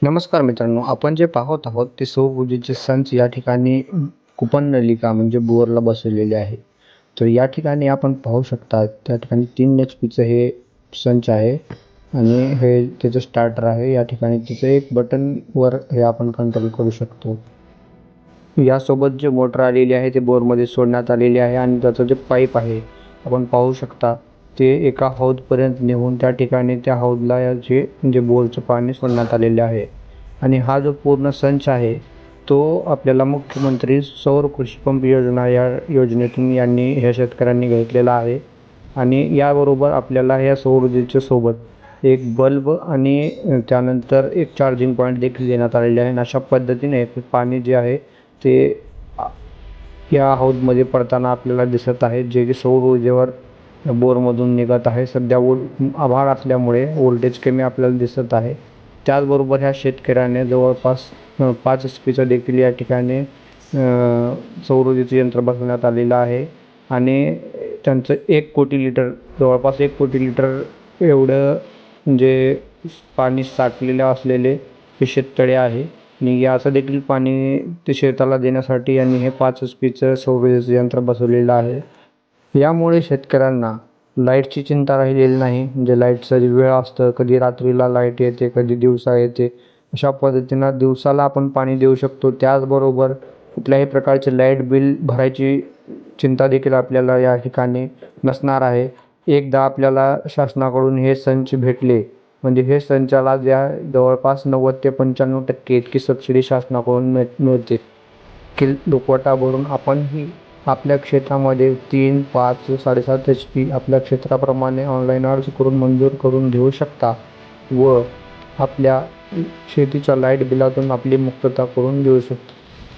नमस्कार मित्रांनो, आपण जे पाहत आहोत ते सौर ऊर्जेचे संच या ठिकाणी कूपन नलिका म्हणजे बोरला बसवलेले आहे. तर या ठिकाणी आपण पाहू शकता त्या ठिकाणी 3 HP हे संच आहे आणि हे त्याचं स्टार्टर आहे. या ठिकाणी तिचं एक बटनवर हे आपण कंट्रोल करू शकतो. यासोबत जे मोटर आलेली आहे ते बोरमध्ये सोडण्यात आलेली आहे आणि त्याचं जे पाईप आहे आपण पाहू शकता ते एका हौदपर्यंत नेऊन त्या ठिकाणी त्या हौदला जे बोरचं पाणी सोडण्यात आलेले आहे. आणि हा जो पूर्ण संच आहे तो आपल्याला मुख्यमंत्री सौर कृषी पंप योजना या योजनेतून ह्या शेतकऱ्यांनी घेतलेला आहे. आणि याबरोबर आपल्याला या सौर ऊर्जेच्या सोबत एक बल्ब आणि त्यानंतर एक चार्जिंग पॉईंट देखील देण्यात आलेले आहे. अशा पद्धतीने पाणी जे आहे ते या हौदमध्ये पडताना आपल्याला दिसत आहे, जे की सौर ऊर्जेवर बोरमधून निघत आहे. सध्या आभाळ असल्यामुळे व्होल्टेज कमी आपल्याला दिसत आहे. त्याचबरोबर ह्या शेतकऱ्याने जवळपास 5 HP देखील या ठिकाणी सौर ऊर्जेचं यंत्र बसवण्यात आलेलं आहे. आणि त्यांचं 1 कोटी लिटर जवळपास 1 कोटी लिटर एवढं जे पाणी साठलेलं असलेले हे शेततळे आहे. आणि याचं देखील पाणी ते शेताला देण्यासाठी यांनी हे 5 HP सौर ऊर्जेचं यंत्र बसवलेलं आहे. यामुळे शेतकऱ्यांना लाईटची चिंता राहिलेली नाही. म्हणजे लाईटचा वेळ असतं, कधी रात्रीला लाईट येते, कधी दिवसा येते. अशा पद्धतीनं दिवसाला आपण पाणी देऊ शकतो. त्याचबरोबर कुठल्याही प्रकारचे लाईट बिल भरायची चिंता देखील आपल्याला या ठिकाणी नसणार आहे. एकदा आपल्याला शासनाकडून हे संच भेटले म्हणजे हे संचाला जवळपास 90 ते 95% इतकी सबसिडी शासनाकडून मिळते. की दुपटा भरून आपणही आपल्या क्षेत्रामध्ये 3, 5, 7.5 HP आपल्या क्षेत्राप्रमाणे ऑनलाईन अर्ज करून मंजूर करून घेऊ शकता व आपल्या शेतीच्या लाईट बिलातून आपली मुक्तता करून घेऊ शकता.